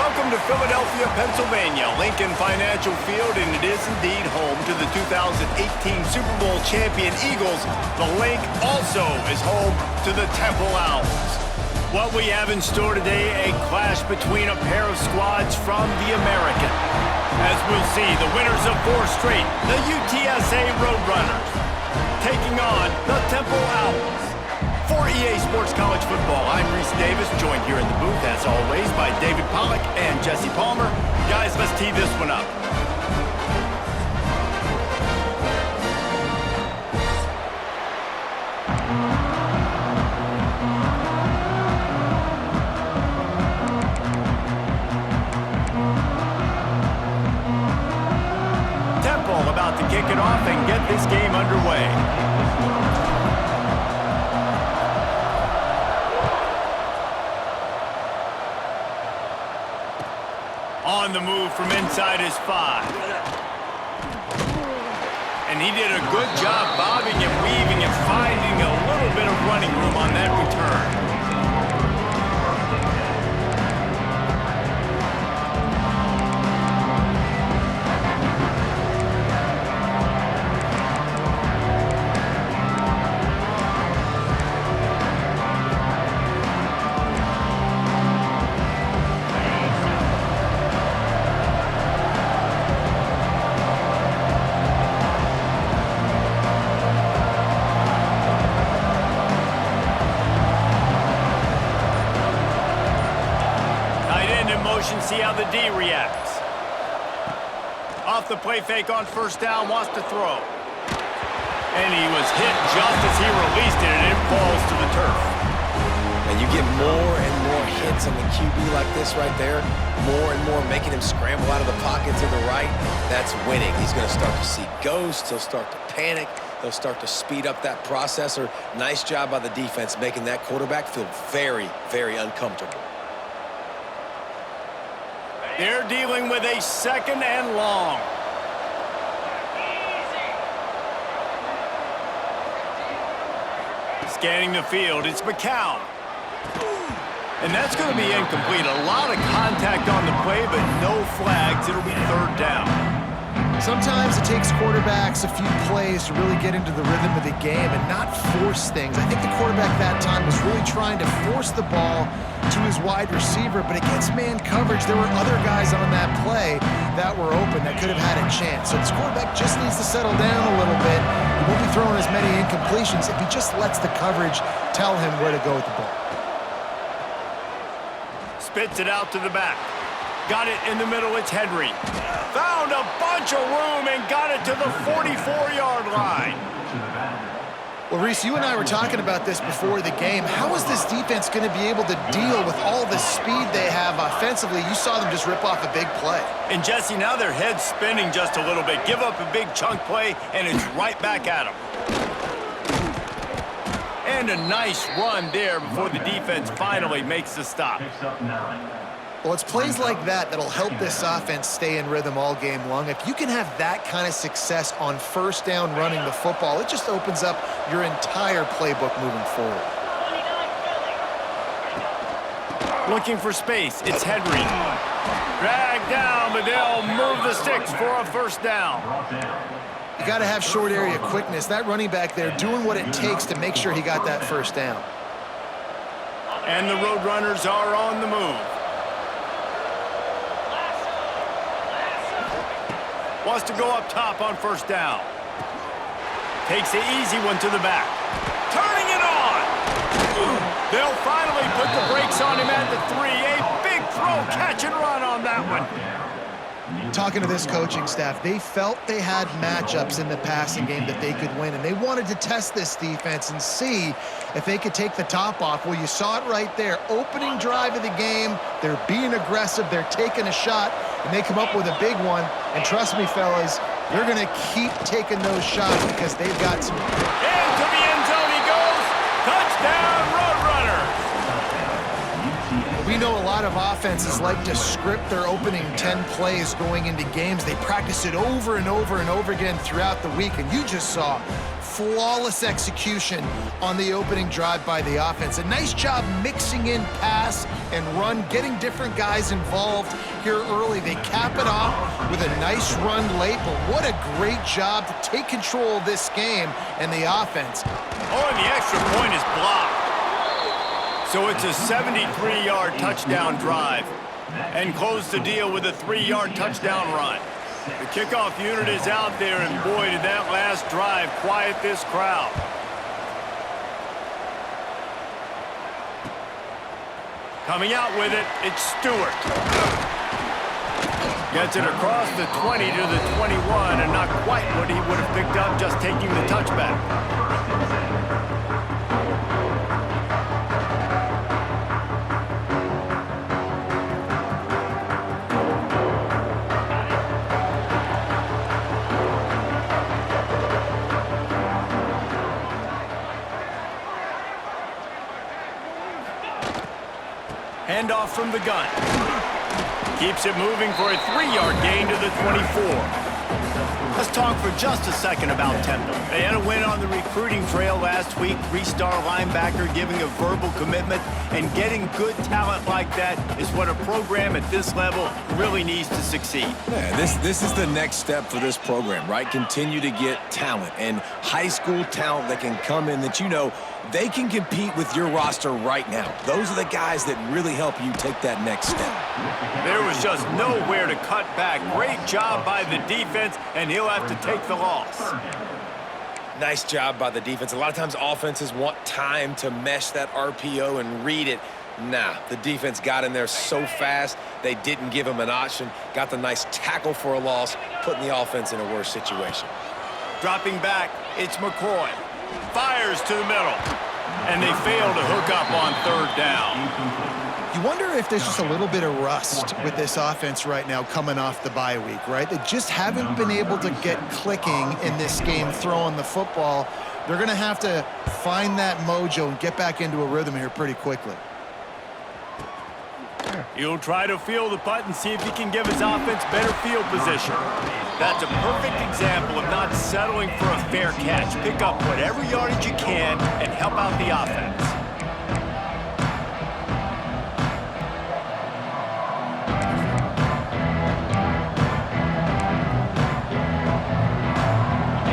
Welcome to Philadelphia, Pennsylvania, Lincoln Financial Field, and it is indeed home to the 2018 Super Bowl champion Eagles. The Link also is home to the Temple Owls. What we have in store today, a clash between a pair of squads from the American. As we'll see, the winners of 4 straight, the UTSA Roadrunners, taking on the Temple Owls. For EA Sports College Football, I'm Reese Davis, joined here in the booth, as always, by David Pollack and Jesse Palmer. Guys, let's tee this one up. Temple about to kick it off and get this game underway. On the move from inside his 5. And he did a good job bobbing and weaving and finding a little bit of running room on that return. See how the D reacts. Off the play fake on first down, wants to throw. And he was hit just as he released it, and it falls to the turf. And you get more and more hits on the QB like this right there, more and more making him scramble out of the pocket to the right. That's winning. He's going to start to see ghosts. He'll start to panic. He'll start to speed up that processor. Nice job by the defense making that quarterback feel very, very uncomfortable. They're dealing with a 2nd and long. Scanning the field, it's McCown. And that's going to be incomplete. A lot of contact on the play, but no flags. It'll be 3rd down. Sometimes it takes quarterbacks a few plays to really get into the rhythm of the game and not force things. I think the quarterback that time was really trying to force the ball to his wide receiver, but against man coverage, there were other guys on that play that were open that could have had a chance. So this quarterback just needs to settle down a little bit. He won't be throwing as many incompletions if he just lets the coverage tell him where to go with the ball. Spits it out to the back. Got it in the middle, it's Henry. Found a bunch of room and got it to the 44-yard line. Well, Reese, you and I were talking about this before the game. How is this defense going to be able to deal with all the speed they have offensively? You saw them just rip off a big play. And Jesse, now their head's spinning just a little bit. Give up a big chunk play, and it's right back at them. And a nice run there before the defense finally makes the stop. Well, it's plays like that that'll help this offense stay in rhythm all game long. If you can have that kind of success on first down running the football, it just opens up your entire playbook moving forward. Looking for space, it's Henry. Dragged down, but they'll move the sticks for a 1st down. You got to have short area quickness. That running back there doing what it takes to make sure he got that 1st down. And the Roadrunners are on the move. Wants to go up top on 1st down. Takes the easy one to the back. Turning it on! They'll finally put the brakes on him at the 3. A big throw, catch and run on that one. Talking to this coaching staff, they felt they had matchups in the passing game that they could win, and they wanted to test this defense and see if they could take the top off. Well, you saw it right there. Opening drive of the game, they're being aggressive, they're taking a shot, and they come up with a big one. And trust me, fellas, they're going to keep taking those shots because they've got some... Into the end zone he goes. Touchdown, Roadrunners. We know a lot of offenses like to script their opening 10 plays going into games. They practice it over and over and over again throughout the week, and you just saw flawless execution on the opening drive by the offense. A nice job mixing in pass and run, getting different guys involved here early. They cap it off with a nice run late, but what a great job to take control of this game and the offense. Oh, and the extra point is blocked. So it's a 73-yard touchdown drive, and close the deal with a 3-yard touchdown run. The kickoff unit is out there, and boy, did that last drive quiet this crowd. Coming out with it, it's Stewart. Gets it across the 20 to the 21, and not quite what he would have picked up just taking the touchback. Handoff from the gun. Keeps it moving for a 3-yard gain to the 24. Let's talk for just a second about Temple. They had a win on the recruiting trail last week. 3-star linebacker giving a verbal commitment, and getting good talent like that is what a program at this level really needs to succeed. Yeah, this is the next step for this program, right? Continue to get talent, and high school talent that can come in that they can compete with your roster right now. Those are the guys that really help you take that next step. There was just nowhere to cut back. Great job by the defense, and he'll have to take the loss. Nice job by the defense. A lot of times offenses want time to mesh that RPO and read it. Nah, the defense got in there so fast, they didn't give him an option. Got the nice tackle for a loss, putting the offense in a worse situation. Dropping back, it's McCoy. Fires to the middle, and they fail to hook up on 3rd down. You wonder if there's just a little bit of rust with this offense right now coming off the bye week, right? They just haven't been able to get clicking in this game throwing the football. They're going to have to find that mojo and get back into a rhythm here pretty quickly. He'll try to field the punt and see if he can give his offense better field position. That's a perfect example of not settling for a fair catch. Pick up whatever yardage you can and help out the offense.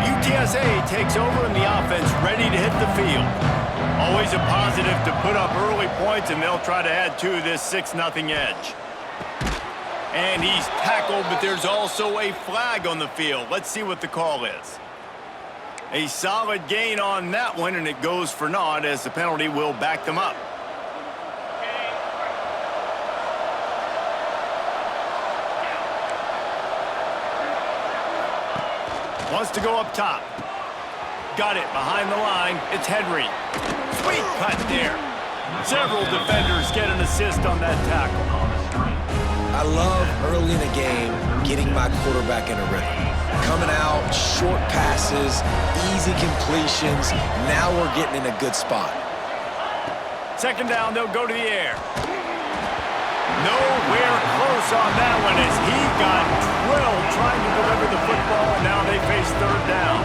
UTSA takes over in the offense, ready to hit the field. Always a positive to put up early points, and they'll try to add to this 6-0 edge. And he's tackled, but there's also a flag on the field. Let's see what the call is. A solid gain on that one, and it goes for naught as the penalty will back them up. Wants to go up top. Got it behind the line. It's Henry. Sweet cut there. Several defenders get an assist on that tackle. I love early in the game getting my quarterback in a rhythm. Coming out, short passes, easy completions. Now we're getting in a good spot. 2nd down, they'll go to the air. Nowhere close on that one as he got drilled trying to deliver the football, and now they face 3rd down.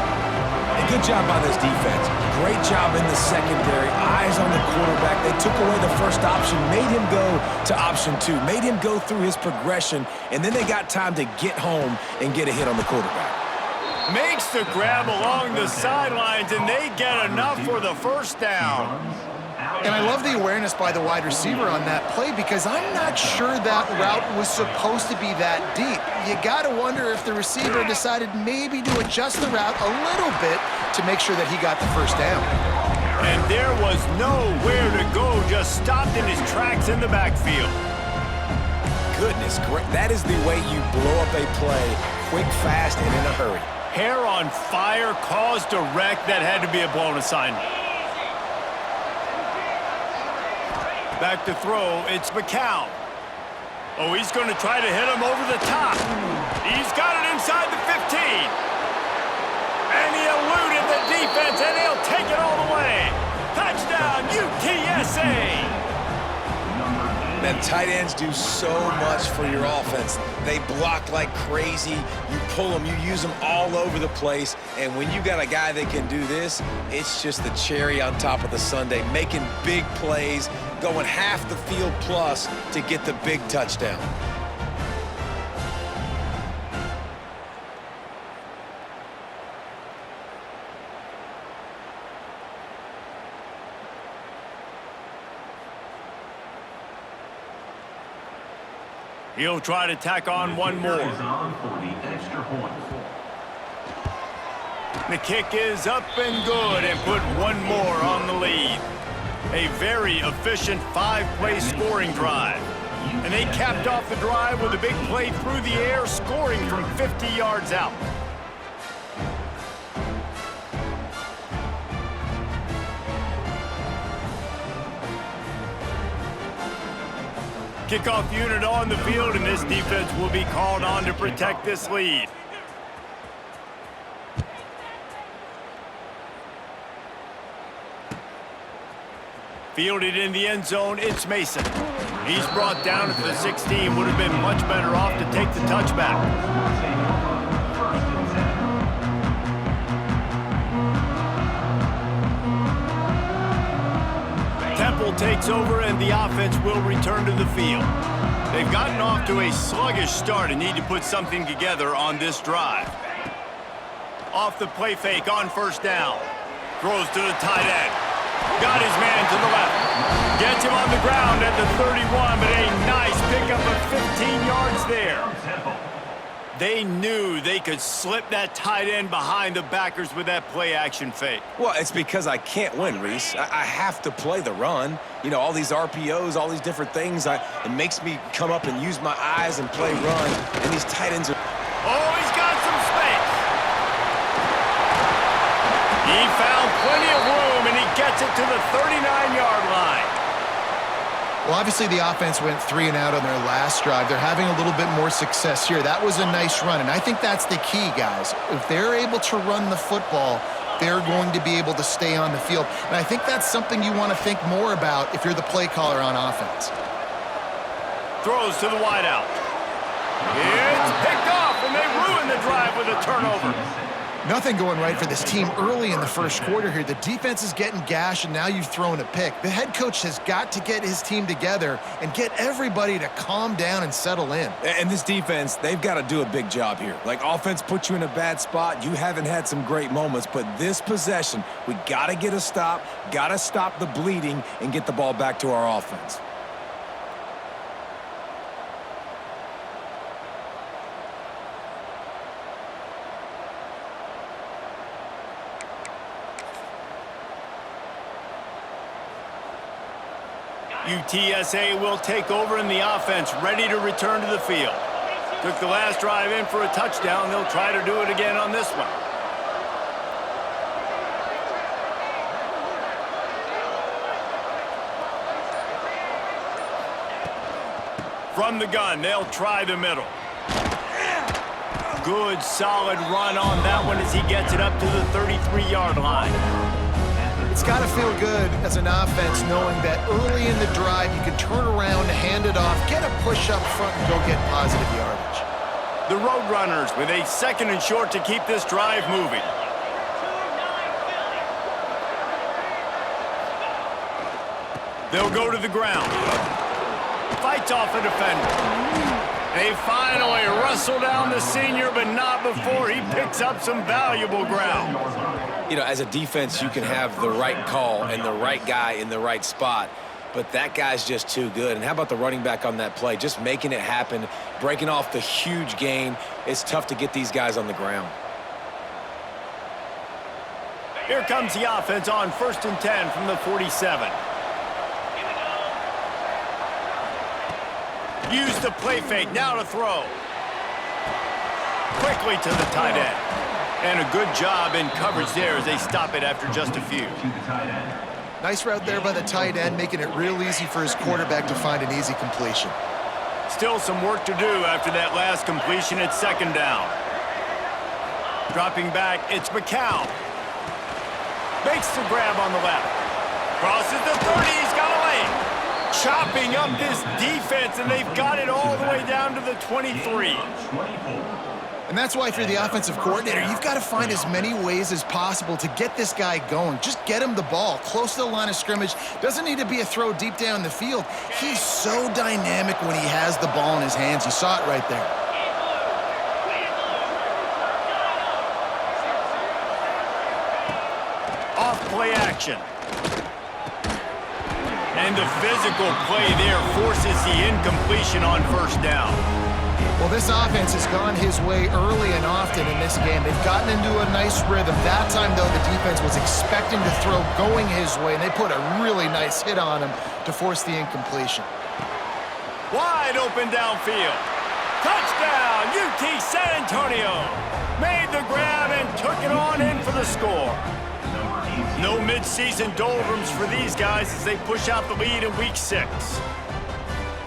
Good job by this defense. Great job in the secondary. Eyes on the quarterback. They took away the first option, made him go to option 2, made him go through his progression, and then they got time to get home and get a hit on the quarterback. Makes the grab along the sidelines, and they get enough for the 1st down. And I love the awareness by the wide receiver on that play, because I'm not sure that route was supposed to be that deep. You got to wonder if the receiver decided maybe to adjust the route a little bit to make sure that he got the 1st down. And there was nowhere to go, just stopped in his tracks in the backfield. Goodness, great. That is the way you blow up a play, quick, fast, and in a hurry. Hair on fire, caused a wreck. That had to be a blown assignment. Back to throw, it's McCown. Oh, he's going to try to hit him over the top. He's got it inside the 15. And he eluded the defense, and he'll take it all the way. Touchdown, UTSA. Man, tight ends do so much for your offense. They block like crazy. You pull them, you use them all over the place. And when you got a guy that can do this, it's just the cherry on top of the sundae, making big plays, going half the field plus to get the big touchdown. He'll try to tack on one more. The kick is up and good and put one more on the lead. A very efficient 5-play scoring drive. And they capped off the drive with a big play through the air, scoring from 50 yards out. Kickoff unit on the field, and this defense will be called on to protect this lead. Fielded in the end zone, it's Mason. He's brought down at the 16, would have been much better off to take the touchback. Temple takes over and the offense will return to the field. They've gotten off to a sluggish start and need to put something together on this drive. Off the play fake on first down. Throws to the tight end. Got his man to the left. Gets him on the ground at the 31, but a nice pickup of 15 yards there. They knew they could slip that tight end behind the backers with that play-action fake. Well, it's because I can't win, Reese. I have to play the run. You know, all these RPOs, all these different things, it makes me come up and use my eyes and play run. And these tight ends are... Oh, he's got some space. He found plenty of room, and he gets it to the 39-yard line. Well, obviously the offense went 3 and out on their last drive. They're having a little bit more success here. That was a nice run, and I think that's the key, guys. If they're able to run the football, they're going to be able to stay on the field. And I think that's something you want to think more about if you're the play caller on offense. Throws to the wideout. It's picked off, and they ruin the drive with a turnover. Nothing going right for this team early in the first quarter here. The defense is getting gashed, and now you've thrown a pick. The head coach has got to get his team together and get everybody to calm down and settle in. And this defense, they've got to do a big job here. Like, offense put you in a bad spot. You haven't had some great moments, but this possession, we got to get a stop, got to stop the bleeding, and get the ball back to our offense. UTSA will take over in the offense, ready to return to the field. Took the last drive in for a touchdown. They'll try to do it again on this one. From the gun, they'll try the middle. Good, solid run on that one as he gets it up to the 33-yard line. It's got to feel good as an offense knowing that early in the drive you can turn around, hand it off, get a push up front, and go get positive yardage. The Roadrunners with a 2nd and short to keep this drive moving. They'll go to the ground. Fights off a defender. They finally wrestle down the senior, but not before he picks up some valuable ground. You know, as a defense, you can have the right call and the right guy in the right spot, but that guy's just too good. And how about the running back on that play? Just making it happen, breaking off the huge gain. It's tough to get these guys on the ground. Here comes the offense on 1st and 10 from the 47. Use the play fake, now to throw. Quickly to the tight end. And a good job in coverage there as they stop it after just a few. Nice route there by the tight end, making it real easy for his quarterback to find an easy completion. Still some work to do after that last completion at 2nd down. Dropping back, it's McCown. Makes the grab on the left. Crosses the 30, he's got a lane. chopping up this defense, and they've got it all the way down to the 23. And that's why if you're the offensive coordinator, you've got to find as many ways as possible to get this guy going. Just get him the ball close to the line of scrimmage. Doesn't need to be a throw deep down the field. He's so dynamic when he has the ball in his hands. You saw it right there. Off play action. And the physical play there forces the incompletion on first down. Well, this offense has gone his way early and often in this game. They've gotten into a nice rhythm. That time, though, the defense was expecting to throw going his way, and they put a really nice hit on him to force the incompletion. Wide open downfield. Touchdown, UT San Antonio. Made the grab and took it on in for the score. No midseason doldrums for these guys as they push out the lead in Week 6.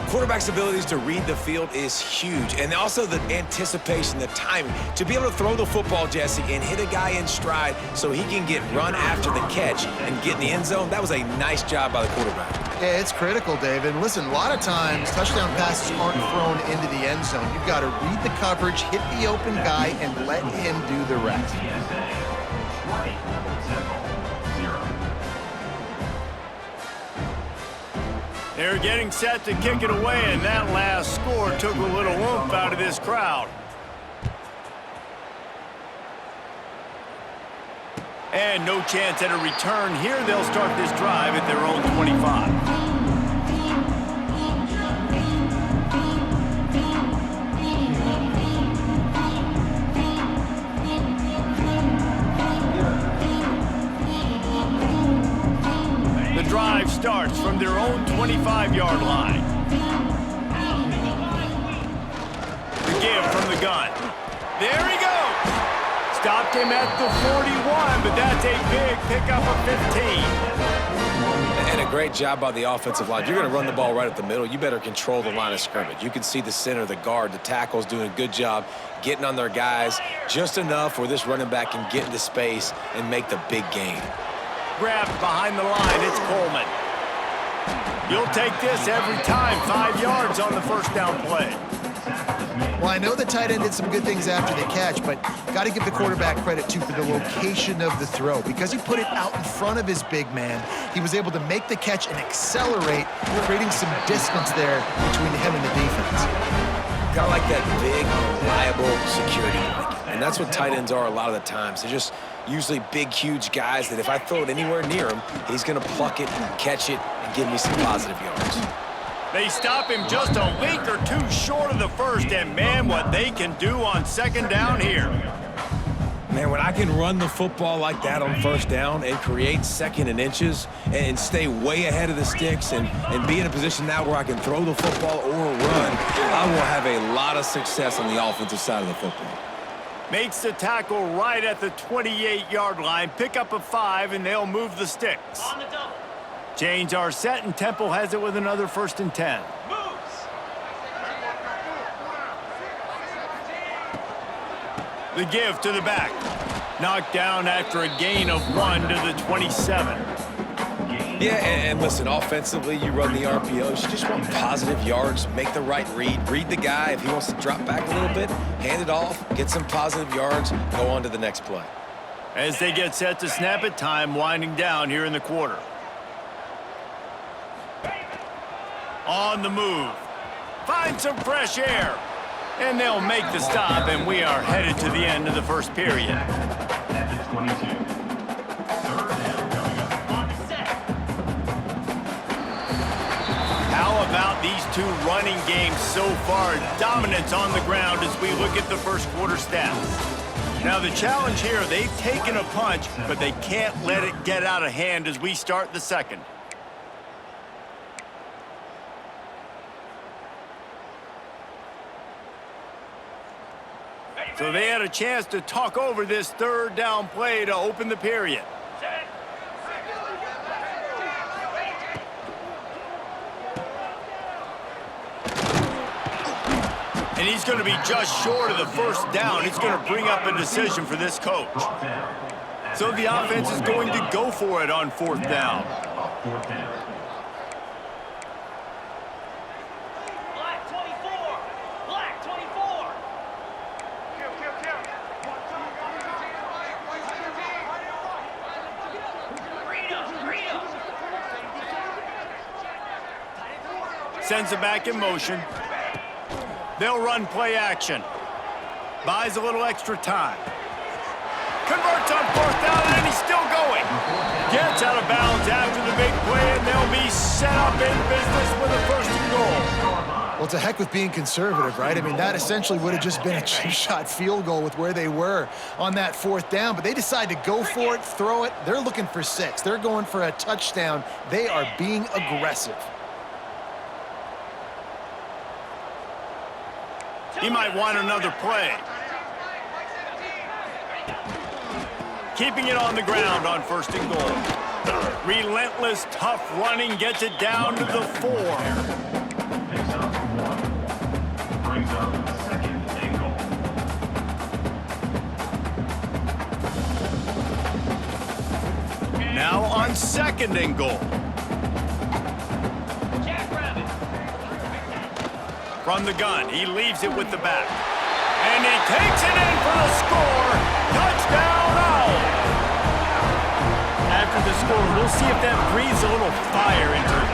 Quarterback's abilities to read the field is huge, and also the anticipation, the timing. To be able to throw the football, Jesse, and hit a guy in stride so he can get run after the catch and get in the end zone, that was a nice job by the quarterback. Yeah, it's critical, David. And listen, a lot of times, touchdown passes aren't thrown into the end zone. You've got to read the coverage, hit the open guy, and let him do the rest. They're getting set to kick it away, and that last score took a little oomph out of this crowd. And no chance at a return here. They'll start this drive at their own 25. The drive starts from their own 25-yard line. The give from the gun. There he goes. Stopped him at the 41, but that's a big pickup of 15. And a great job by the offensive line. If you're going to run the ball right at the middle, you better control the line of scrimmage. You can see the center, the guard, the tackles doing a good job getting on their guys just enough where this running back can get into space and make the big gain. Grabbed behind the line, it's Coleman. You'll take this every time. 5 yards on the first down play. Well, I know the tight end did some good things after the catch, but got to give the quarterback credit, too, for the location of the throw. Because he put it out in front of his big man, he was able to make the catch and accelerate, creating some distance there between him and the defense. Kind of like that big, reliable security blanket. And that's what tight ends are a lot of the times. They're just usually big, huge guys that if I throw it anywhere near him, he's going to pluck it, catch it, and give me some positive yards. They stop him just a link or two short of the first, and man, what they can do on second down here. Man, when I can run the football like that on first down and create second and inches and stay way ahead of the sticks and be in a position now where I can throw the football or run, I will have a lot of success on the offensive side of the football. Makes the tackle right at the 28-yard line. Pick up a 5, and they'll move the sticks. On the double. Chains are set, and Temple has it with another 1st and 10. The give to the back. Knocked down after a gain of 1 to the 27. Yeah, and listen, offensively, you run the RPOs. You just want positive yards, make the right read the guy. If he wants to drop back a little bit, hand it off, get some positive yards, go on to the next play. As they get set to snap it, time winding down here in the quarter. On the move. Find some fresh air. And they'll make the stop, and we are headed to the end of the first period. How about these two running games so far? Dominance on the ground as we look at the first quarter stats. Now the challenge here, they've taken a punch, but they can't let it get out of hand as we start the second. So they had a chance to talk over this third down play to open the period. And he's going to be just short of the first down. It's going to bring up a decision for this coach. So the offense is going to go for it on 4th down. sends it back in motion. They'll run play action. Buys a little extra time. Converts on fourth down, and he's still going. Gets out of bounds after the big play, and they'll be set up in business with a first and goal. Well, to heck with being conservative, right? I mean, that essentially would have just been a chip shot field goal with where they were on that fourth down, but they decide to go for it, throw it. They're looking for 6. They're going for a touchdown. They are being aggressive. He might want another play. Keeping it on the ground on first and goal. Relentless, tough running gets it down to the 4. Brings up second and goal. Now on second and goal. From the gun, he leaves it with the back. And he takes it in for the score. Touchdown, Owls! After the score, we'll see if that breathes a little fire into it.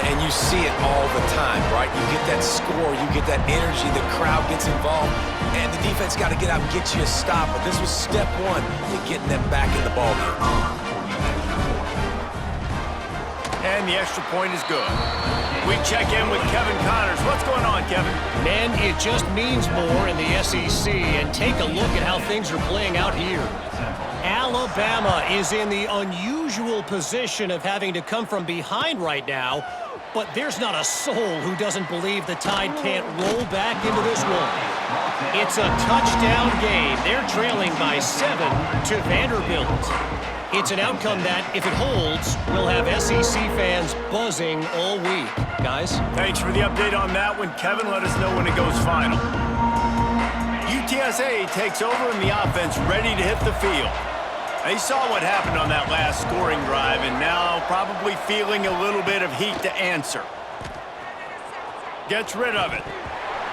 And you see it all the time, right? You get that score, you get that energy, the crowd gets involved, and the defense got to get out and get you a stop. But this was step 1 to getting them back in the ballgame. And the extra point is good. We check in with Kevin Connors. What's going on, Kevin? Man, it just means more in the SEC, and take a look at how things are playing out here. Alabama is in the unusual position of having to come from behind right now, but there's not a soul who doesn't believe the Tide can't roll back into this one. It's a touchdown game. They're trailing by 7 to Vanderbilt. It's an outcome that, if it holds, will have SEC fans buzzing all week. Guys? Thanks for the update on that one, Kevin. Let us know when it goes final. UTSA takes over in the offense, ready to hit the field. They saw what happened on that last scoring drive, and now probably feeling a little bit of heat to answer. Gets rid of it.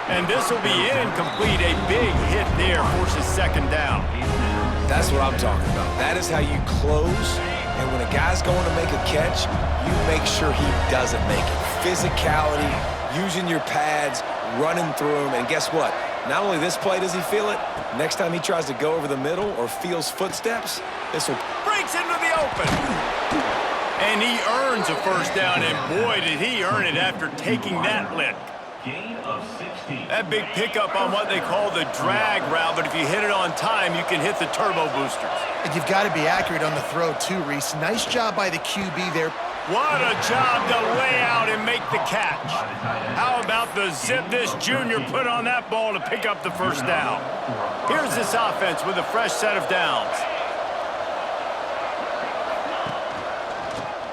And this will be incomplete. A big hit there forces second down. That's what I'm talking about. That is how you close, and when a guy's going to make a catch, you make sure he doesn't make it. Physicality, using your pads, running through them, and guess what? Not only this play does he feel it, next time he tries to go over the middle or feels footsteps, this will... Breaks into the open. And he earns a first down, and boy, did he earn it after taking that lick. Gain of 16. That big pickup on what they call the drag route, but if you hit it on time, you can hit the turbo boosters. And you've got to be accurate on the throw, too, Reese. Nice job by the QB there. What a job to lay out and make the catch. How about the zip this junior put on that ball to pick up the first down? Here's this offense with a fresh set of downs.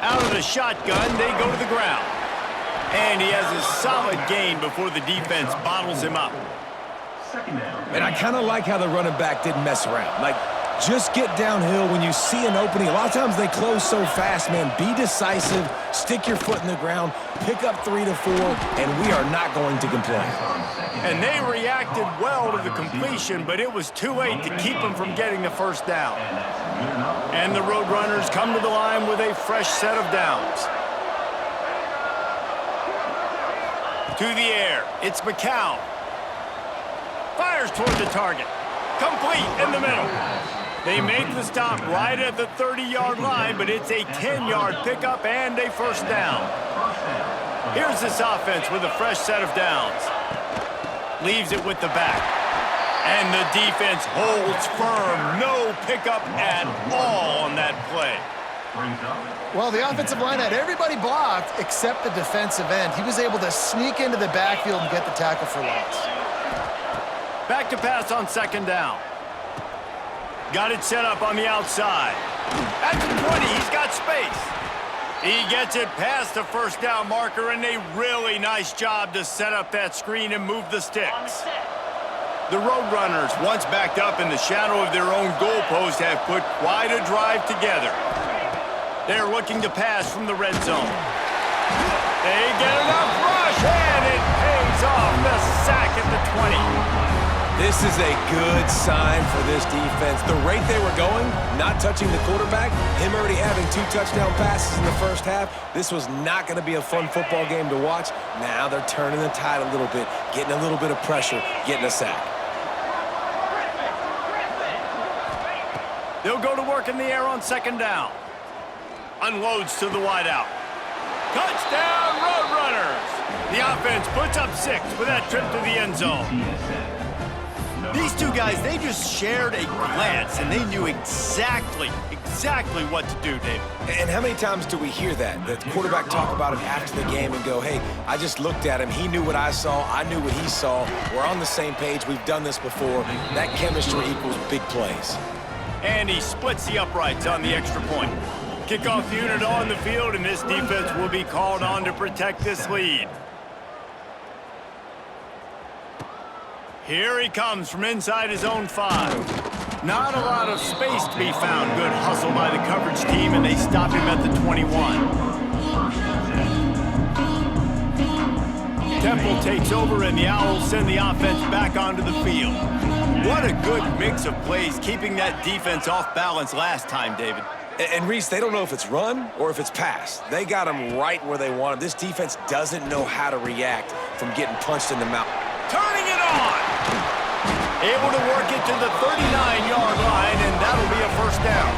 Out of the shotgun, they go to the ground. And he has a solid gain before the defense bottles him up. Second down. And I kind of like how the running back didn't mess around. Like, just get downhill when you see an opening. A lot of times they close so fast, man. Be decisive, stick your foot in the ground, pick up 3 to 4, and we are not going to complain. And they reacted well to the completion, but it was too late to keep them from getting the first down. And the Roadrunners come to the line with a fresh set of downs. To the air, it's McCown. Fires toward the target. Complete in the middle. They make the stop right at the 30-yard line, but it's a 10-yard pickup and a first down. Here's this offense with a fresh set of downs. Leaves it with the back. And the defense holds firm. No pickup at all on that play. Well, the offensive line had everybody blocked except the defensive end. He was able to sneak into the backfield and get the tackle for loss. Back to pass on second down. Got it set up on the outside. At the 20, he's got space. He gets it past the first down marker, and a really nice job to set up that screen and move the sticks. The Roadrunners, once backed up in the shadow of their own goalpost, have put quite a drive together. They're looking to pass from the red zone. They get enough rush, and it pays off. The sack at the 20. This is a good sign for this defense. The rate they were going, not touching the quarterback, him already having 2 touchdown passes in the first half, this was not going to be a fun football game to watch. Now they're turning the tide a little bit, getting a little bit of pressure, getting a sack. They'll go to work in the air on second down. Unloads to the wideout. Touchdown, Roadrunners! The offense puts up 6 with that trip to the end zone. These two guys, they just shared a glance, and they knew exactly what to do, David. And how many times do we hear that? The quarterback talk about it after the game and go, hey, I just looked at him. He knew what I saw. I knew what he saw. We're on the same page. We've done this before. That chemistry equals big plays. And he splits the uprights on the extra point. Kickoff unit on the field, and this defense will be called on to protect this lead. Here he comes from inside his own 5. Not a lot of space to be found. Good hustle by the coverage team, and they stop him at the 21. Temple takes over, and the Owls send the offense back onto the field. What a good mix of plays, keeping that defense off balance last time, David. And Reese, they don't know if it's run or if it's pass. They got him right where they want him. This defense doesn't know how to react from getting punched in the mouth. Turning it on! Able to work it to the 39-yard line, and that'll be a first down.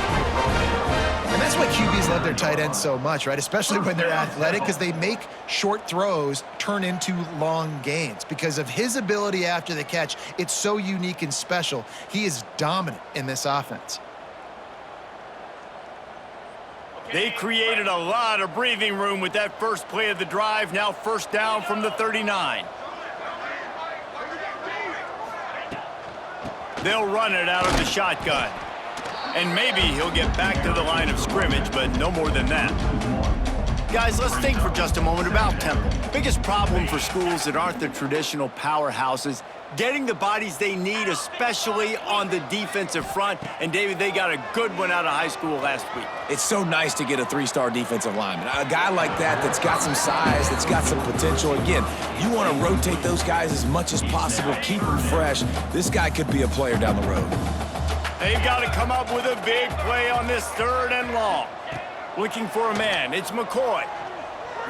And that's why QBs love their tight ends so much, right? Especially when they're athletic, because they make short throws turn into long gains. Because of his ability after the catch, it's so unique and special. He is dominant in this offense. They created a lot of breathing room with that first play of the drive. Now first down from the 39. They'll run it out of the shotgun. And maybe he'll get back to the line of scrimmage, but no more than that. Guys, let's think for just a moment about Temple. Biggest problem for schools that aren't the traditional powerhouses, getting the bodies they need, especially on the defensive front. And, David, they got a good one out of high school last week. It's so nice to get a 3-star defensive lineman. A guy like that's got some size, that's got some potential. Again, you want to rotate those guys as much as possible, keep them fresh. This guy could be a player down the road. They've got to come up with a big play on this 3rd and long. Looking for a man. It's McCoy.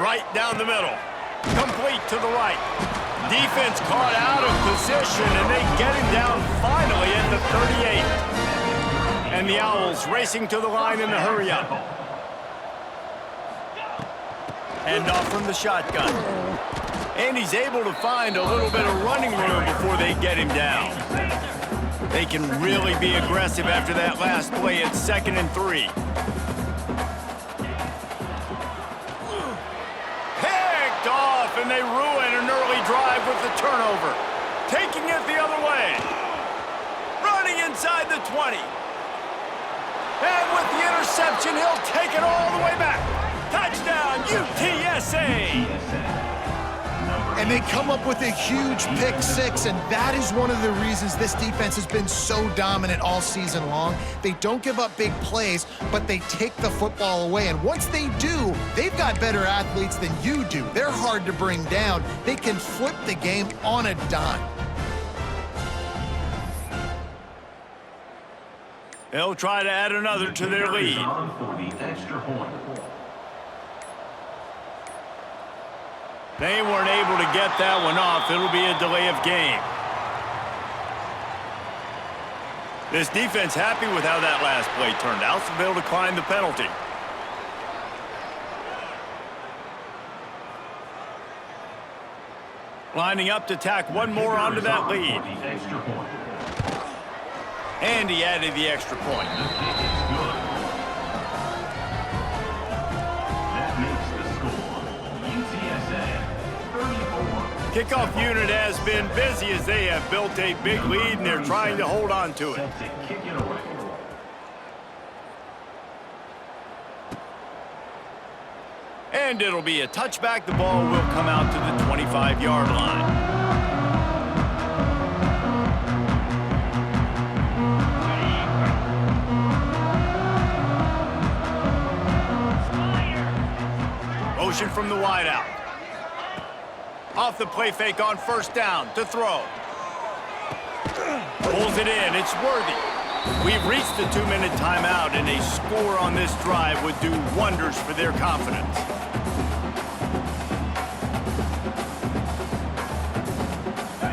Right down the middle. Complete to the right. Defense caught out of position, and they get him down finally at the 38. And the Owls racing to the line in the hurry-up. Hand off from the shotgun. And he's able to find a little bit of running room before they get him down. They can really be aggressive after that last play at 2nd and 3. Picked off, and they ruin an early drive with the turnover. Taking it the other way. Running inside the 20. And with the interception, he'll take it all the way back. Touchdown, UTSA! And they come up with a huge pick 6, and that is one of the reasons this defense has been so dominant all season long. They don't give up big plays, but they take the football away. And once they do, they've got better athletes than you do. They're hard to bring down. They can flip the game on a dime. They'll try to add another to their lead. They weren't able to get that one off. It'll be a delay of game. This defense happy with how that last play turned out, so they'll decline the penalty. Lining up to tack one more onto that lead. And he added the extra point. Kickoff unit has been busy as they have built a big lead, and they're trying to hold on to it. And it'll be a touchback. The ball will come out to the 25-yard line. Motion from the wideout. Off the play fake on first down to throw. Pulls it in. It's Worthy. We've reached the 2-minute timeout, and a score on this drive would do wonders for their confidence.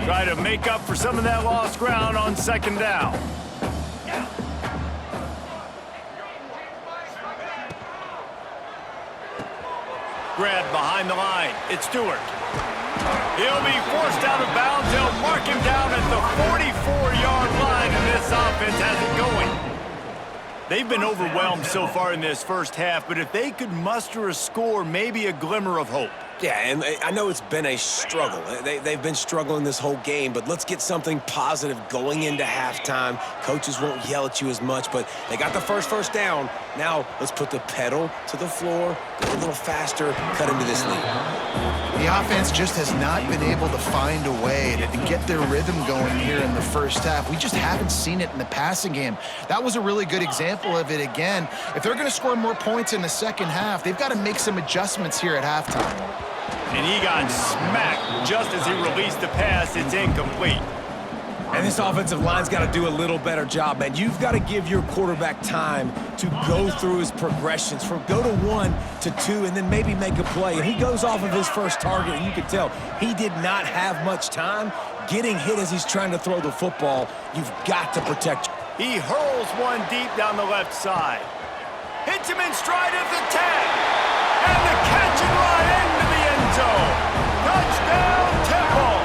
Try to make up for some of that lost ground on second down. Grab behind the line. It's Stewart. He'll be forced out of bounds. They'll mark him down at the 44-yard line, and this offense has it going. They've been overwhelmed so far in this first half, but if they could muster a score, maybe a glimmer of hope. Yeah, and I know it's been a struggle. They've been struggling this whole game, but let's get something positive going into halftime. Coaches won't yell at you as much, but they got the first down. Now let's put the pedal to the floor, go a little faster, cut into this lead. The offense just has not been able to find a way to get their rhythm going here in the first half. We just haven't seen it in the passing game. That was a really good example of it again. If they're going to score more points in the second half, they've got to make some adjustments here at halftime. And he got smacked just as he released the pass. It's incomplete. And this offensive line's got to do a little better job, man. You've got to give your quarterback time to go through his progressions from go to 1 to 2 and then maybe make a play. And he goes off of his first target, and you can tell he did not have much time getting hit as he's trying to throw the football. You've got to protect. He hurls one deep down the left side. Hits him in stride of the 10. And the catch and run into the end zone. Touchdown, Temple.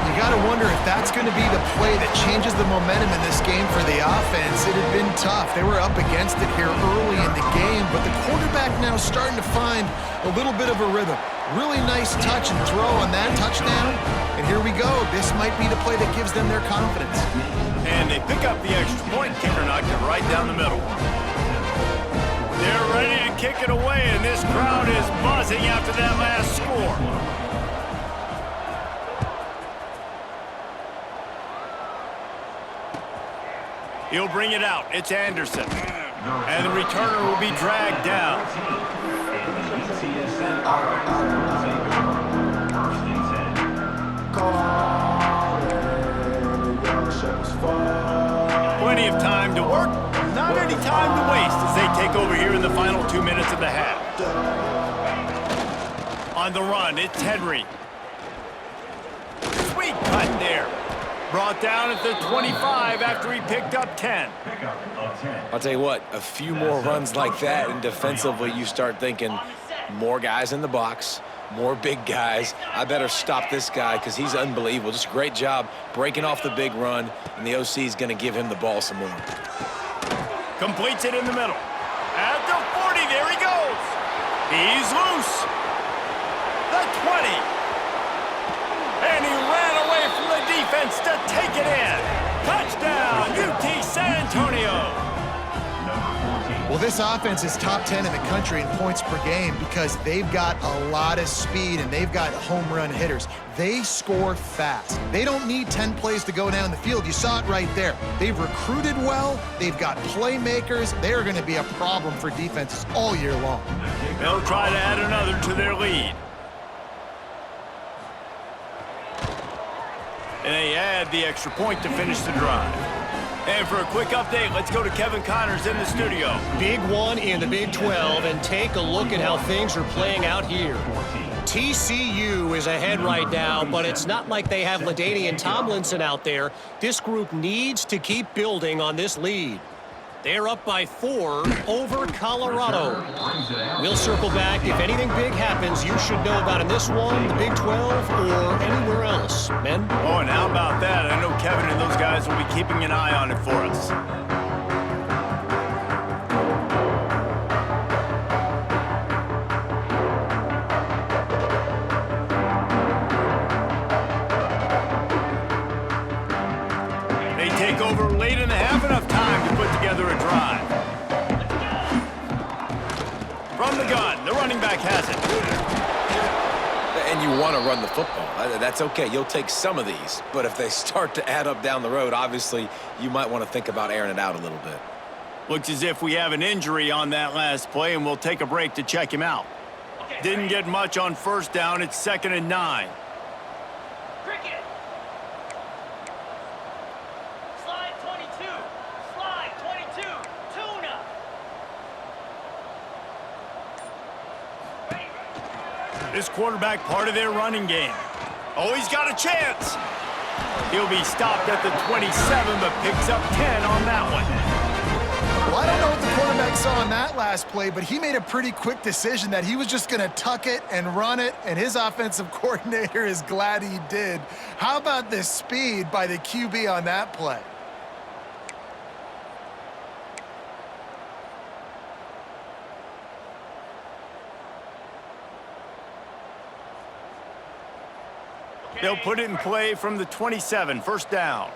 You got to wonder if that's going to be the play that changes the momentum in this game for the offense. It had been tough. They were up against it here early in the game, but the quarterback now starting to find a little bit of a rhythm. Really nice touch and throw on that touchdown. And here we go. This might be the play that gives them their confidence. And they pick up the extra point. Kicker knocked it right down the middle. They're ready to kick it away, and this crowd is buzzing after that last score. He'll bring it out. It's Anderson. And the returner will be dragged down. Plenty of time to work. Not any time to waste as they take over here in the final 2 minutes of the half. On the run, it's Henry. Sweet cut there. Brought down at the 25 after he picked up 10. I'll tell you what, a few more runs like that, and defensively you start thinking more guys in the box, more big guys. I better stop this guy because he's unbelievable. Just a great job breaking off the big run, and the OC is going to give him the ball some more. Completes it in the middle. At the 40, there he goes. He's loose. The 20. And he ran away from the defense to take it in. Touchdown, UT San Antonio. Well, this offense is top 10 in the country in points per game because they've got a lot of speed and they've got home run hitters. They score fast. They don't need 10 plays to go down the field. You saw it right there. They've recruited well. They've got playmakers. They are going to be a problem for defenses all year long. They'll try to add another to their lead. And they add the extra point to finish the drive. And for a quick update, let's go to Kevin Connors in the studio. Big one in the Big 12, and take a look at how things are playing out here. TCU is ahead right now, but it's not like they have LaDainian Tomlinson out there. This group needs to keep building on this lead. They're up by 4 over Colorado. We'll circle back. If anything big happens, you should know about in this one, the Big 12, or anywhere else. Men? Oh, and how about that? I know Kevin and those guys will be keeping an eye on it for us. They take over late in the half, enough time to put together a drive. From the gun, the running back has it. And you want to run the football. That's okay. You'll take some of these. But if they start to add up down the road, obviously you might want to think about airing it out a little bit. Looks as if we have an injury on that last play, and we'll take a break to check him out. Didn't get much on first down. It's 2nd and 9. This quarterback part of their running game. Oh, he's got a chance. He'll be stopped at the 27, but picks up 10 on that one. Well, I don't know what the quarterback saw on that last play, but he made a pretty quick decision that he was just going to tuck it and run it, and his offensive coordinator is glad he did. How about the speed by the QB on that play? They'll put it in play from the 27, first down.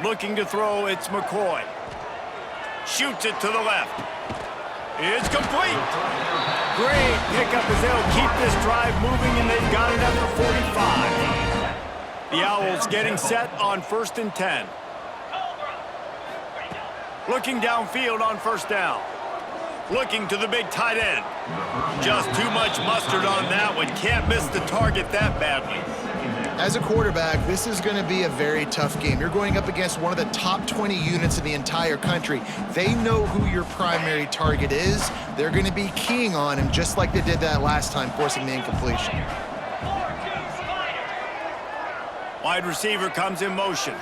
Looking to throw, it's McCoy. Shoots it to the left. It's complete. Great pickup as they'll keep this drive moving, and they've got it up to 45. The Owls getting set on 1st and 10. Looking downfield on first down. Looking to the big tight end. Just too much mustard on that one. Can't miss the target that badly. As a quarterback, this is going to be a very tough game. You're going up against one of the top 20 units in the entire country. They know who your primary target is. They're going to be keying on him just like they did that last time, forcing the incompletion. Wide receiver comes in motion.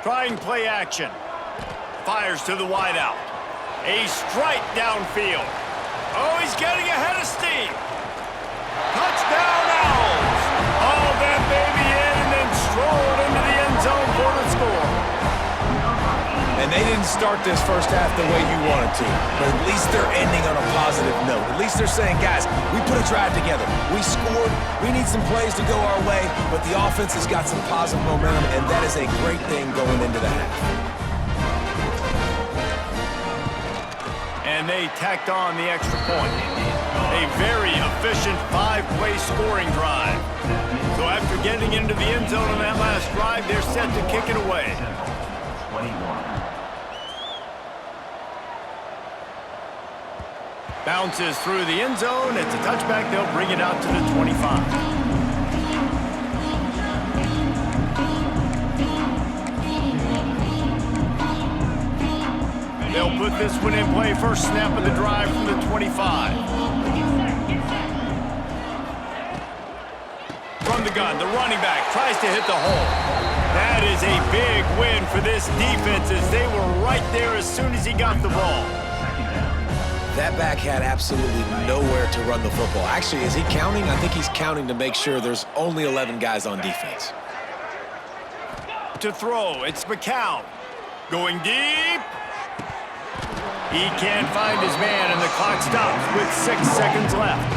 Trying play action. Fires to the wideout. A strike downfield. Oh, he's getting ahead of steam. Touchdown, Owls. Oh, that baby in and then strolled into the end zone for the score. And they didn't start this first half the way you wanted to, but at least they're ending on a positive note. At least they're saying, guys, we put a drive together. We scored. We need some plays to go our way, but the offense has got some positive momentum, and that is a great thing going into the half. And they tacked on the extra point. A very efficient 5-play scoring drive. So after getting into the end zone on that last drive, they're set to kick it away. 21. Bounces through the end zone. It's a touchback. They'll bring it out to the 25. They'll put this one in play. First snap of the drive from the 25. From the gun, the running back tries to hit the hole. That is a big win for this defense as they were right there as soon as he got the ball. That back had absolutely nowhere to run the football. Actually, is he counting? I think he's counting to make sure there's only 11 guys on defense. To throw, it's McCown. Going deep. He can't find his man, and the clock stops with 6 seconds left.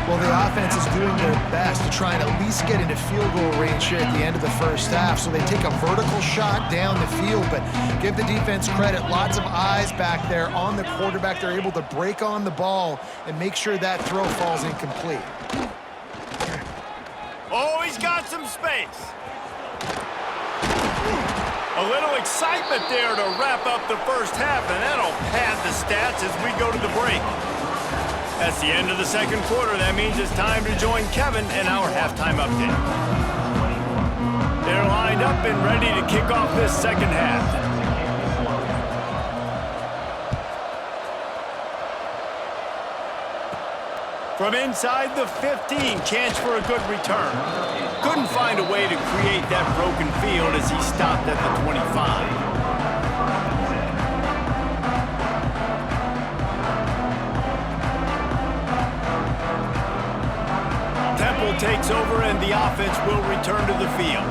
Well, the offense is doing their best to try and at least get into field goal range here at the end of the first half. So they take a vertical shot down the field, but give the defense credit. Lots of eyes back there on the quarterback. They're able to break on the ball and make sure that throw falls incomplete. Oh, he's got some space. A little excitement there to wrap up the first half, and that'll pad the stats as we go to the break. That's the end of the second quarter. That means it's time to join Kevin in our halftime update. They're lined up and ready to kick off this second half. From inside the 15, chance for a good return. Couldn't find a way to create that broken field as he stopped at the 25. Temple takes over and the offense will return to the field.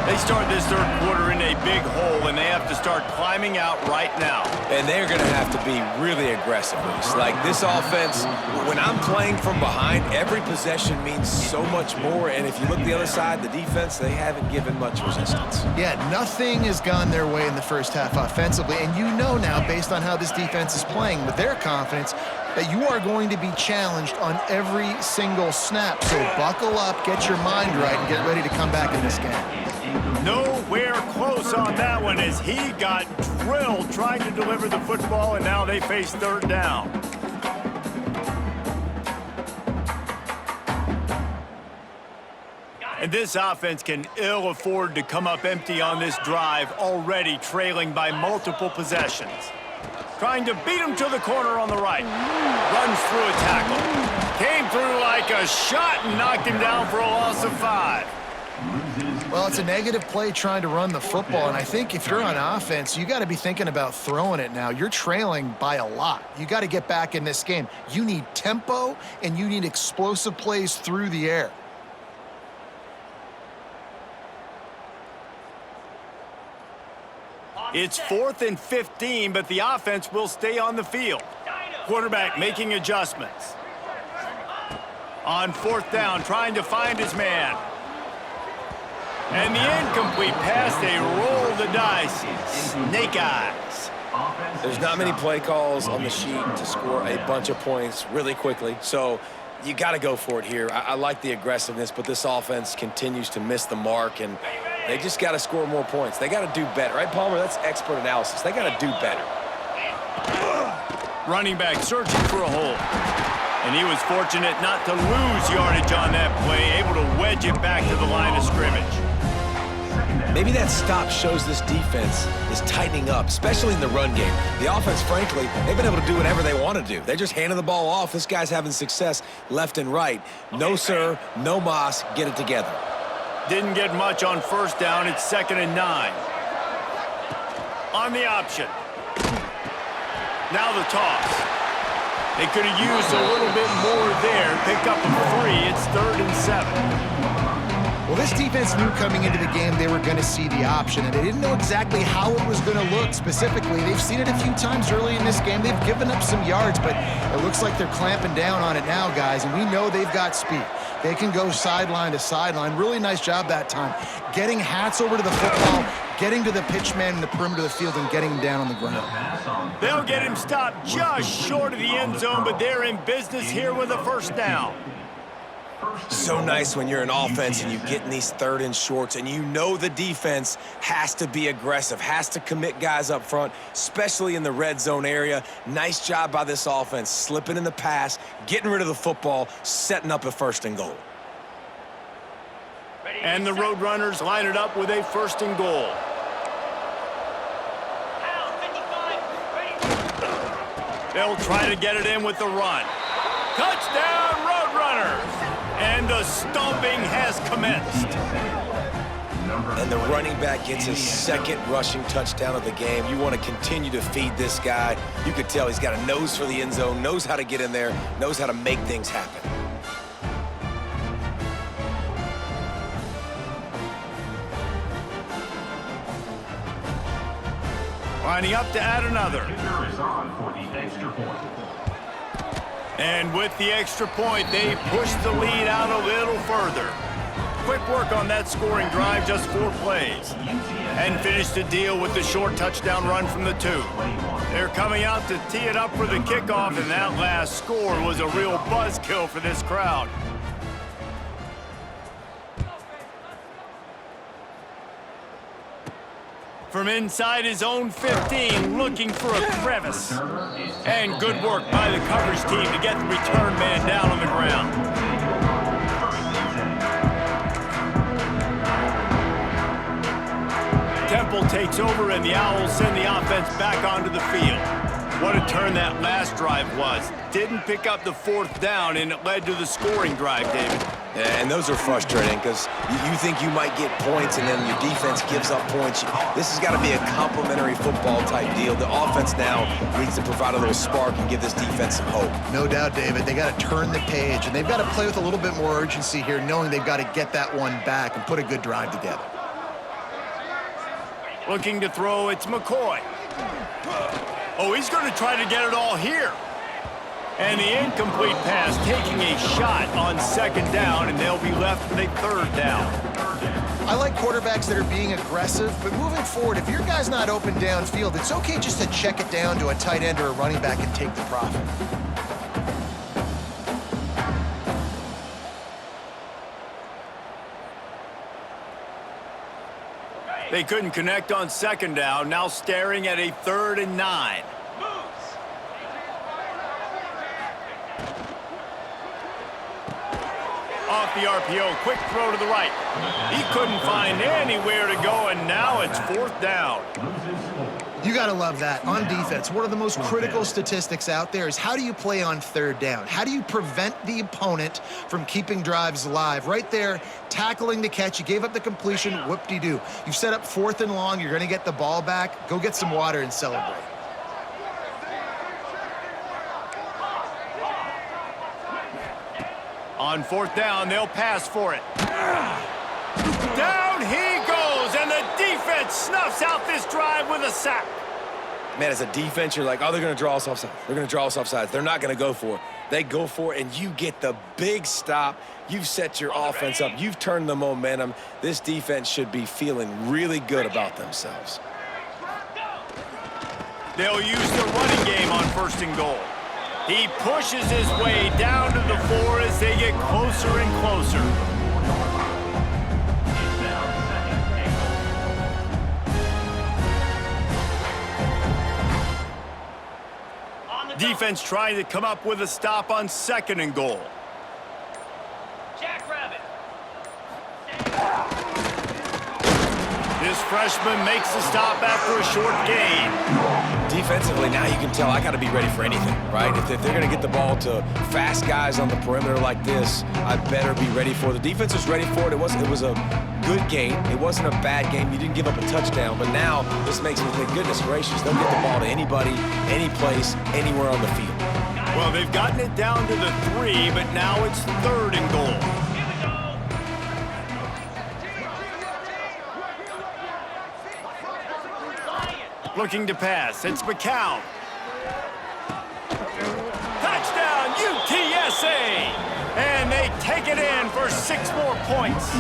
They start this third quarter in a big hole and they have to start climbing out right now. And they're going to have to be really aggressive. Like this offense, when I'm playing from behind, every possession means so much more. And if you look the other side, the defense, they haven't given much resistance. Yeah, nothing has gone their way in the first half offensively. And you know now, based on how this defense is playing with their confidence, that you are going to be challenged on every single snap. So buckle up, get your mind right, and get ready to come back in this game. Nowhere close on that one as he got drilled trying to deliver the football, and now they face third down. And this offense can ill afford to come up empty on this drive, already trailing by multiple possessions. trying to beat him to the corner on the right. Runs through a tackle. Came through like a shot and knocked him down for a loss of 5. Well, it's a negative play trying to run the football, and I think if you're on offense, you got to be thinking about throwing it now. You're trailing by a lot. You got to get back in this game. You need tempo, and you need explosive plays through the air. It's 4th and 15, but the offense will stay on the field. Quarterback making adjustments. On 4th down, trying to find his man. And the incomplete pass, they roll the dice. Snake eyes. There's not many play calls on the sheet to score a bunch of points really quickly, so you got to go for it here. I like the aggressiveness, but this offense continues to miss the mark, and they just got to score more points. They got to do better. Right, Palmer? That's expert analysis. They got to do better. Running back searching for a hole. And he was fortunate not to lose yardage on that play, able to wedge it back to the line of scrimmage. Maybe that stop shows this defense is tightening up, especially in the run game. The offense, frankly, they've been able to do whatever they want to do. They're just handing the ball off. This guy's having success left and right. No, sir, no mas, get it together. Didn't get much on 1st down. It's 2nd and 9. On the option. Now the toss. They could have used a little bit more there. Pick up a 3. It's 3rd and 7. Well, this defense knew coming into the game they were going to see the option, and they didn't know exactly how it was going to look specifically. They've seen it a few times early in this game. They've given up some yards, but it looks like they're clamping down on it now, guys, and we know they've got speed. They can go sideline to sideline. Really nice job that time. Getting hats over to the football, getting to the pitch man in the perimeter of the field, and getting him down on the ground. They'll get him stopped just short of the end zone, but they're in business here with a 1st down. So nice when you're an offense and you get in these 3rd and shorts and you know the defense has to be aggressive, has to commit guys up front, especially in the red zone area. Nice job by this offense, slipping in the pass, getting rid of the football, setting up a 1st and goal. And the Roadrunners line it up with a 1st and goal. They'll try to get it in with the run. Touchdown, Roadrunners! And the stomping has commenced. And the running back gets his 2nd rushing touchdown of the game. You want to continue to feed this guy. You could tell he's got a nose for the end zone, knows how to get in there, knows how to make things happen. Lining up to add another. And with the extra point, they push the lead out a little further. Quick work on that scoring drive, just 4 plays. And finished the deal with the short touchdown run from the 2. They're coming out to tee it up for the kickoff, and that last score was a real buzzkill for this crowd. From inside his own 15, looking for a crevice. And good work by the coverage team to get the return man down on the ground. Temple takes over, and the Owls send the offense back onto the field. What a turn that last drive was. Didn't pick up the 4th down, and it led to the scoring drive, David. Yeah, and those are frustrating because you think you might get points and then your defense gives up points. This has got to be a complementary football type deal. The offense now needs to provide a little spark and give this defense some hope. No doubt, David. They got to turn the page, and they've got to play with a little bit more urgency here, knowing they've got to get that one back and put a good drive together. Looking to throw, it's McCoy. Oh, he's going to try to get it all here. And the incomplete pass taking a shot on 2nd down, and they'll be left with a 3rd down. I like quarterbacks that are being aggressive, but moving forward, if your guy's not open downfield, it's okay just to check it down to a tight end or a running back and take the profit. They couldn't connect on 2nd down, now staring at a 3rd and 9. Off the RPO, quick throw to the right. He couldn't find anywhere to go, and now it's 4th down. You got to love that. On defense, one of the most critical statistics out there is how do you play on third down? How do you prevent the opponent from keeping drives alive? Right there, tackling the catch. You gave up the completion, whoop-de-doo. You've set up 4th and long. You're going to get the ball back. Go get some water and celebrate. On 4th down, they'll pass for it. Down he goes, and the defense snuffs out this drive with a sack. Man, as a defense, you're like, oh, they're going to draw us offside. They're going to draw us offside. They're not going to go for it. They go for it, and you get the big stop. You've set your offense up. You've turned the momentum. This defense should be feeling really good about themselves. They'll use the running game on 1st and goal. He pushes his way down to the 4 as they get closer and closer. Defense trying to come up with a stop on 2nd and goal. Jackrabbit. This freshman makes the stop after a short gain. Defensively, now you can tell I got to be ready for anything, right? If they're going to get the ball to fast guys on the perimeter like this, I better be ready for it. The defense was ready for it. It was a good game. It wasn't a bad game. You didn't give up a touchdown, but now this makes me think, goodness gracious, they'll get the ball to anybody, any place, anywhere on the field. Well, they've gotten it down to the 3, but now it's 3rd and goal. Looking to pass. It's McCown. Touchdown, UTSA! And they take it in for 6 more points.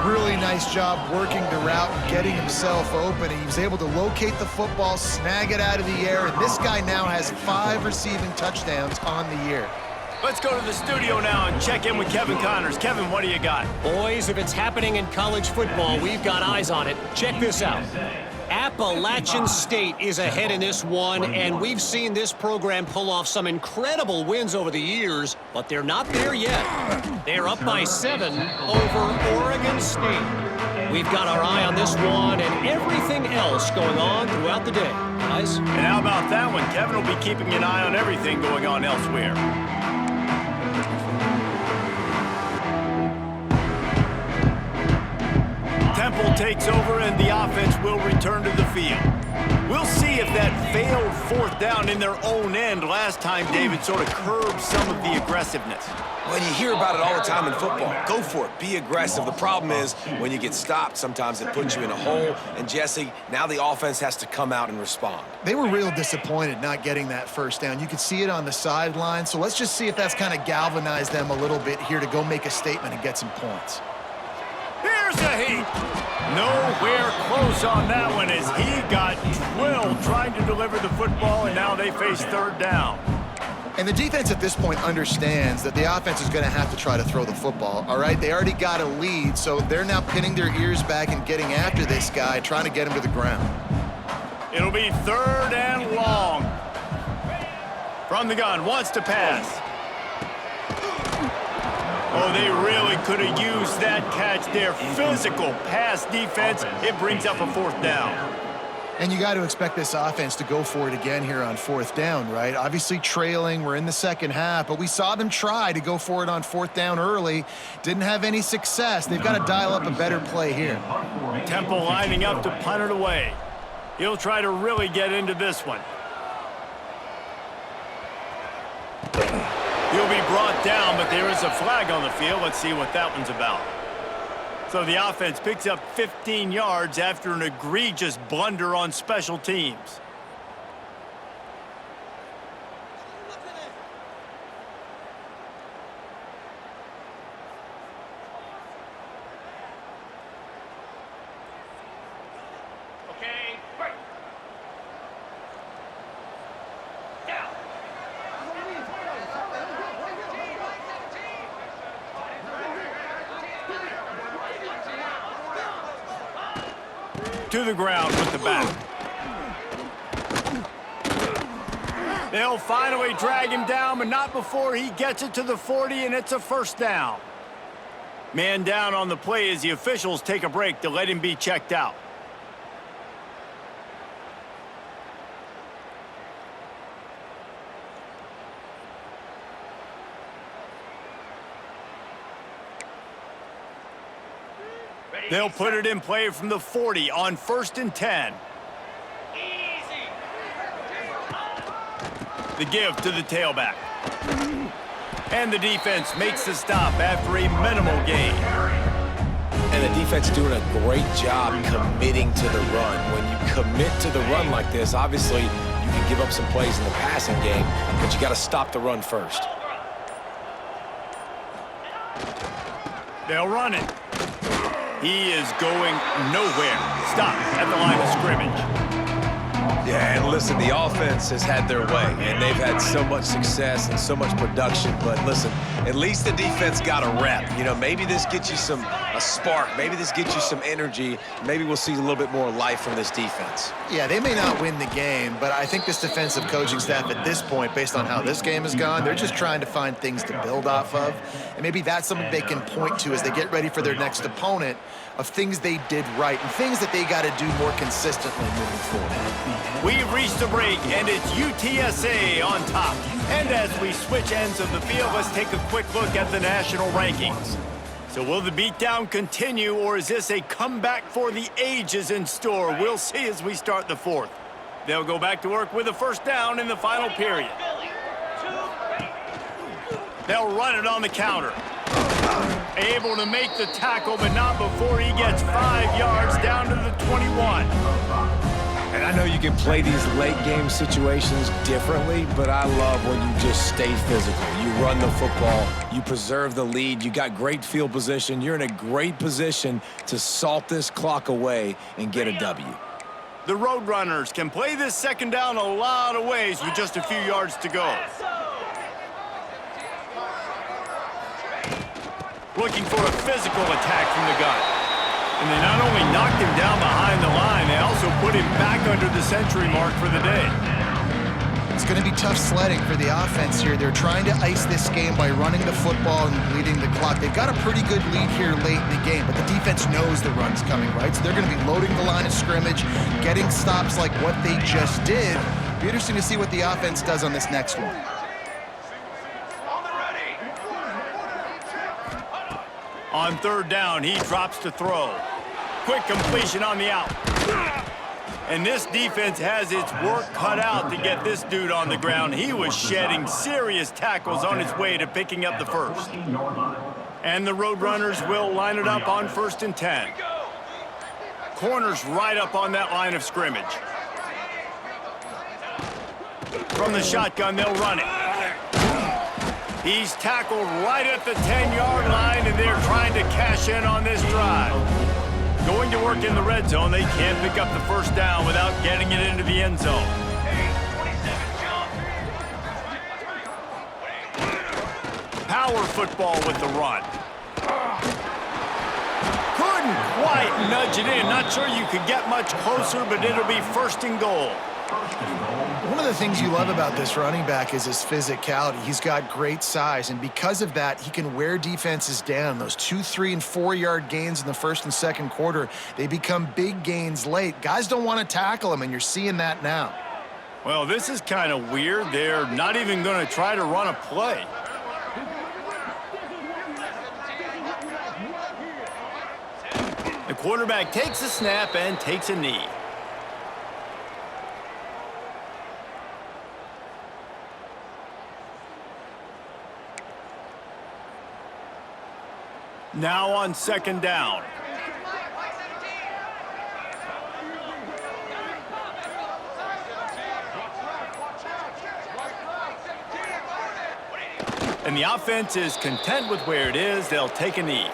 Really nice job working the route and getting himself open. He was able to locate the football, snag it out of the air, and this guy now has 5 receiving touchdowns on the year. Let's go to the studio now and check in with Kevin Connors. Kevin, what do you got? Boys, if it's happening in college football, we've got eyes on it. Check this out. Appalachian State is ahead in this one, and we've seen this program pull off some incredible wins over the years, but they're not there yet. They're up by 7 over Oregon State. We've got our eye on this one and everything else going on throughout the day, guys. And how about that one? Kevin will be keeping an eye on everything going on elsewhere. Temple takes over and the offense will return to the field. We'll see if that failed 4th down in their own end last time, David, sort of curbed some of the aggressiveness. Well, you hear about it all the time in football. Go for it. Be aggressive. The problem is when you get stopped, sometimes it puts you in a hole. And, Jesse, now the offense has to come out and respond. They were real disappointed not getting that 1st down. You could see it on the sideline. So let's just see if that's kind of galvanized them a little bit here to go make a statement and get some points. Here's a heat. Nowhere close on that one as he got drilled trying to deliver the football, and now they face 3rd down. And the defense at this point understands that the offense is going to have to try to throw the football, all right? They already got a lead, so they're now pinning their ears back and getting after this guy, trying to get him to the ground. It'll be 3rd and long. From the gun, wants to pass. Oh, they really could have used that catch there. Physical pass defense. It brings up a 4th down. And you got to expect this offense to go for it again here on 4th down, right? Obviously trailing, we're in the 2nd half, but we saw them try to go for it on 4th down early. Didn't have any success. They've got to dial up a better play here. Temple lining up to punt it away. He'll try to really get into this one. He'll be brought down, but there is a flag on the field. Let's see what that one's about. So the offense picks up 15 yards after an egregious blunder on special teams. Okay, break. Down. To the ground with the back. They'll finally drag him down, but not before he gets it to the 40, and it's a 1st down. Man down on the play as the officials take a break to let him be checked out. They'll put it in play from the 40 on 1st and 10. The give to the tailback. And the defense makes the stop after a minimal gain. And the defense doing a great job committing to the run. When you commit to the run like this, obviously you can give up some plays in the passing game, but you got to stop the run first. They'll run it. He is going nowhere. Stop at the line of scrimmage. Yeah, and listen, the offense has had their way, and they've had so much success and so much production. But listen, at least the defense got a rep. You know, maybe this gets you a spark. Maybe this gets you some energy. Maybe we'll see a little bit more life from this defense. Yeah, they may not win the game, but I think this defensive coaching staff at this point, based on how this game has gone, they're just trying to find things to build off of. And maybe that's something they can point to as they get ready for their next opponent, of things they did right and things that they got to do more consistently moving forward. We've reached the break, and it's UTSA on top. And as we switch ends of the field, let's take a quick look at the national rankings. So will the beatdown continue, or is this a comeback for the ages in store? We'll see as we start the 4th. They'll go back to work with a 1st down in the final period. They'll run it on the counter. Able to make the tackle, but not before he gets 5 yards down to the 21. And I know you can play these late game situations differently, but I love when you just stay physical. You run the football, you preserve the lead, you got great field position. You're in a great position to salt this clock away and get a W. The Roadrunners can play this 2nd down a lot of ways with just a few yards to go. Looking for a physical attack from the gun. And they not only knocked him down behind the line, they also put him back under the century mark for the day. It's going to be tough sledding for the offense here. They're trying to ice this game by running the football and bleeding the clock. They've got a pretty good lead here late in the game, but the defense knows the run's coming, right? So they're going to be loading the line of scrimmage, getting stops like what they just did. Be interesting to see what the offense does on this next one. On 3rd down, he drops to throw. Quick completion on the out. And this defense has its work cut out to get this dude on the ground. He was shedding serious tackles on his way to picking up the 1st. And the Roadrunners will line it up on 1st and 10. Corners right up on that line of scrimmage. From the shotgun, they'll run it. He's tackled right at the 10-yard line, and they're trying to cash in on this drive. Going to work in the red zone, they can't pick up the 1st down without getting it into the end zone. Power football with the run. Couldn't quite nudge it in. Not sure you could get much closer, but it'll be 1st and goal. One of the things you love about this running back is his physicality. He's got great size, and because of that, he can wear defenses down. Those 2, 3, and 4-yard gains in the 1st and 2nd quarter, they become big gains late. Guys don't want to tackle him, and you're seeing that now. Well, this is kind of weird. They're not even going to try to run a play. The quarterback takes a snap and takes a knee. Now on 2nd down. And the offense is content with where it is. They'll take a knee.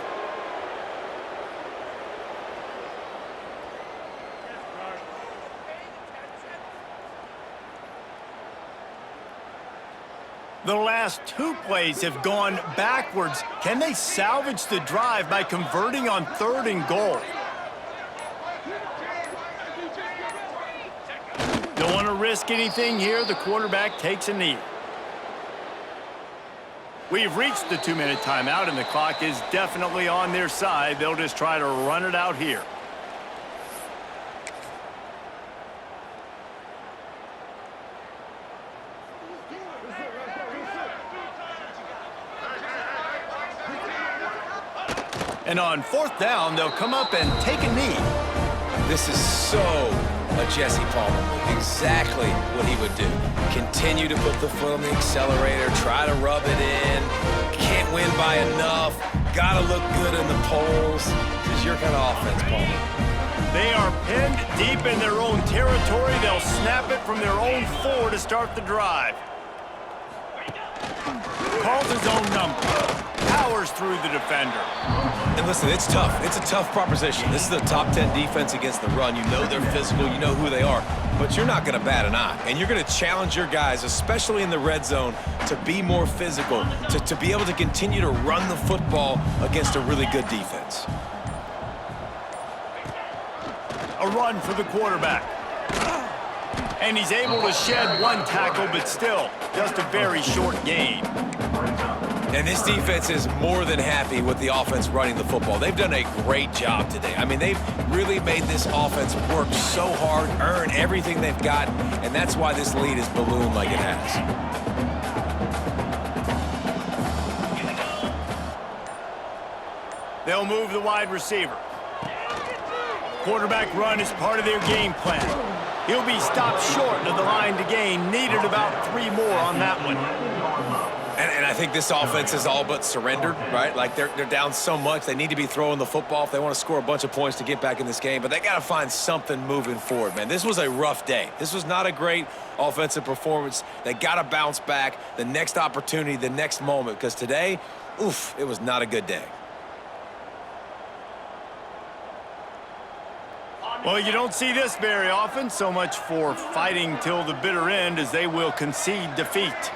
The last 2 plays have gone backwards. Can they salvage the drive by converting on 3rd and goal? Don't want to risk anything here. The quarterback takes a knee. We've reached the 2-minute timeout, and the clock is definitely on their side. They'll just try to run it out here. And on 4th down, they'll come up and take a knee. This is so a Jesse Palmer move. Exactly what he would do. Continue to put the foot on the accelerator, try to rub it in. Can't win by enough. Gotta look good in the polls. This is your kind of offense, Palmer. They are pinned deep in their own territory. They'll snap it from their own 4 to start the drive. Calls his own number. Powers through the defender. And listen, it's tough. It's a tough proposition. This is a top 10 defense against the run. You know they're physical. You know who they are. But you're not going to bat an eye. And you're going to challenge your guys, especially in the red zone, to be more physical, to be able to continue to run the football against a really good defense. A run for the quarterback. And he's able to shed 1 tackle, but still, just a very short gain. And this defense is more than happy with the offense running the football. They've done a great job today. I mean, they've really made this offense work so hard, earn everything they've got, and that's why this lead is ballooned like it has. They'll move the wide receiver. Quarterback run is part of their game plan. He'll be stopped short of the line to gain. Needed about 3 more on that one. And I think this offense is all but surrendered, right? Like, they're down so much. They need to be throwing the football if they want to score a bunch of points to get back in this game. But they got to find something moving forward, man. This was a rough day. This was not a great offensive performance. They got to bounce back the next opportunity, the next moment. Because today, oof, it was not a good day. Well, you don't see this very often. So much for fighting till the bitter end, as they will concede defeat.